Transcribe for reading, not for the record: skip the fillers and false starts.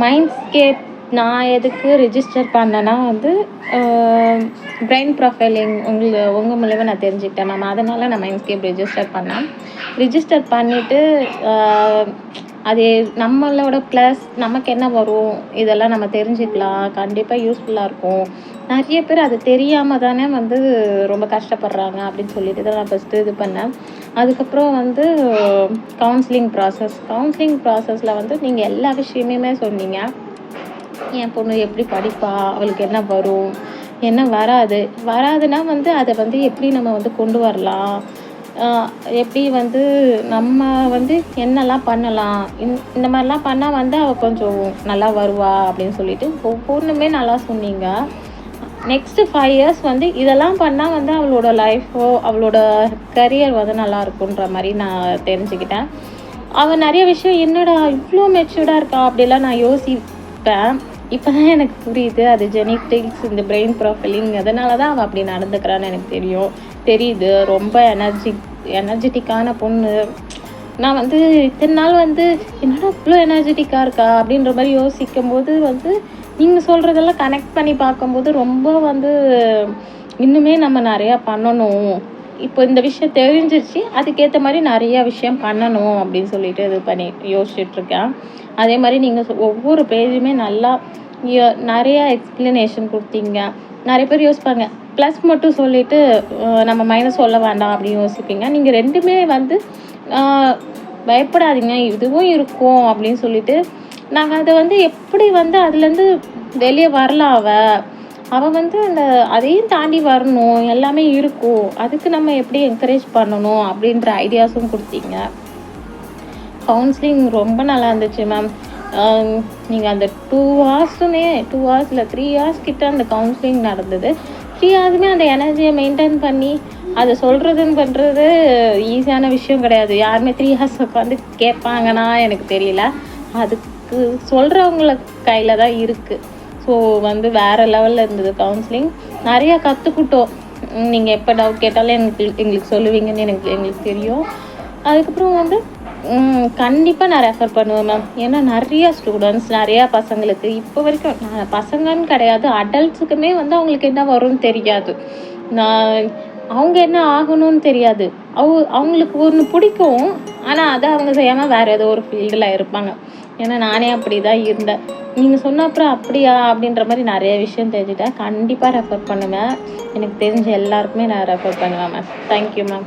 மைண்ட்ஸ்கேப் நான் எதுக்கு ரிஜிஸ்டர் பண்ணேன்னா வந்து பிரெயின் ப்ரொஃபைலிங் உங்கள் மூலியமாக நான் தெரிஞ்சுக்கிட்டேன் மேம். அதனால நான் மைண்ட்ஸ்கேப் ரிஜிஸ்டர் பண்ணிவிட்டு அது நம்மளோட ப்ளஸ் நமக்கு என்ன வரும் இதெல்லாம் நம்ம தெரிஞ்சுக்கலாம். கண்டிப்பாக யூஸ்ஃபுல்லாக இருக்கும். நிறைய பேர் அது தெரியாமல் தானே வந்து ரொம்ப கஷ்டப்படுறாங்க அப்படின்னு சொல்லிட்டு தான் நான் ஃபஸ்ட்டு இது பண்ணேன். அதுக்கப்புறம் வந்து கவுன்சிலிங் ப்ராசஸில் வந்து நீங்கள் எல்லா விஷயமுமே சொன்னீங்க. என் பொண்ணு எப்படி படிப்பா, அவளுக்கு என்ன வரும், என்ன வராதுன்னா வந்து அதை வந்து எப்படி நம்ம வந்து கொண்டு வரலாம், எப்படி வந்து நம்ம வந்து என்னெல்லாம் பண்ணலாம், இந்த மாதிரிலாம் பண்ணால் வந்து அவள் கொஞ்சம் நல்லா வருவா அப்படின்னு சொல்லிட்டு ஒவ்வொன்றுமே நல்லா சொன்னீங்க. நெக்ஸ்ட்டு 5 years வந்து இதெல்லாம் பண்ணால் வந்து அவளோட லைஃபோ அவளோட கரியர் வந்து நல்லா இருக்குன்ற மாதிரி நான் தெரிஞ்சுக்கிட்டேன். அவள் நிறைய விஷயம் என்னடா இவ்வளோ மெச்சூர்டாக இருக்கா அப்படிலாம் நான் யோசிப்பேன். இப்போ தான் எனக்கு புரியுது அது ஜெனட்டிக்ஸ், இந்த பிரெயின் ப்ரொஃபைலிங் அதனால தான் அவள் அப்படி நடந்துக்கிறான்னு எனக்கு தெரியுது. ரொம்ப எனர்ஜெட்டிக்கான பொண்ணு. நான் வந்து இத்தனை நாள் வந்து என்னடா இவ்வளோ எனர்ஜெட்டிக்காக இருக்கா அப்படின்ற மாதிரி யோசிக்கும்போது வந்து நீங்கள் சொல்கிறதெல்லாம் கனெக்ட் பண்ணி பார்க்கும்போது ரொம்ப வந்து இன்னுமே நம்ம நிறையா பண்ணணும். இப்போ இந்த விஷயம் தெரிஞ்சிருச்சு, அதுக்கேற்ற மாதிரி நிறையா விஷயம் பண்ணணும் அப்படின்னு சொல்லிட்டு இது பண்ணி யோசிச்சுட்ருக்கேன். அதே மாதிரி நீங்கள் ஒவ்வொரு பேஜுமே நல்லா நிறையா எக்ஸ்ப்ளனேஷன் கொடுத்தீங்க. நிறைய பேர் யோசிப்பாங்க ப்ளஸ் மட்டும் சொல்லிவிட்டு நம்ம மைனஸ் சொல்ல வேண்டாம் அப்படின்னு யோசிப்பீங்க. நீங்கள் ரெண்டுமே வந்து பயப்படாதீங்க இதுவும் இருக்கும் அப்படின்னு சொல்லிட்டு நாங்கள் அதை வந்து எப்படி வந்து அதுலேருந்து வெளியே வரலாம். அவள் வந்து அதையும் தாண்டி வரணும், எல்லாமே இருக்கும், அதுக்கு நம்ம எப்படி என்கரேஜ் பண்ணணும் அப்படின்ற ஐடியாஸும் கொடுத்தீங்க. கவுன்சிலிங் ரொம்ப நல்லா இருந்துச்சு மேம். நீங்கள் அந்த 2 hours இல்லை 3 hours கிட்ட அந்த கவுன்சிலிங் நடந்தது. 3 hours அந்த எனர்ஜியை மெயின்டைன் பண்ணி அதை சொல்கிறதுன்னு பண்ணுறது ஈஸியான விஷயம் கிடையாது. யாருமே 3 hours உட்காந்து கேட்பாங்கன்னா எனக்கு தெரியல. அதுக்கு சொல்கிறவங்கள கையில் தான் இருக்குது. ஸோ வந்து வேறு லெவலில் இருந்தது கவுன்சிலிங். நிறையா கற்றுக்கிட்டோம். நீங்கள் எப்போ டவுட் கேட்டாலும் எங்களுக்கு சொல்லுவீங்கன்னு எங்களுக்கு தெரியும். அதுக்கப்புறம் வந்து கண்டிப்பாக நான் ரெஃபர் பண்ணுவேன் மேம். ஏன்னா நிறையா ஸ்டூடெண்ட்ஸ் நிறையா பசங்களுக்கு இப்போ வரைக்கும் பசங்கன்னு கிடையாது, அடல்ட்ஸுக்குமே வந்து அவங்களுக்கு என்ன வரும்னு தெரியாது, அவங்க என்ன ஆகணும்னு தெரியாது. அவங்களுக்கு ஒன்று பிடிக்கும், ஆனால் அதை அவங்க செய்யாமல் வேறு ஏதோ ஒரு ஃபீல்டில் இருப்பாங்க. ஏன்னா நானே அப்படி தான் இருந்தேன். நீங்கள் சொன்ன அப்புறம் அப்படியா அப்படின்ற மாதிரி நிறைய விஷயம் தெரிஞ்சுட்டேன். கண்டிப்பாக ரெஃபர் பண்ணுவேன். எனக்கு தெரிஞ்ச எல்லாருக்குமே நான் ரெஃபர் பண்ணுவேன் மேம். Thank you ma'am.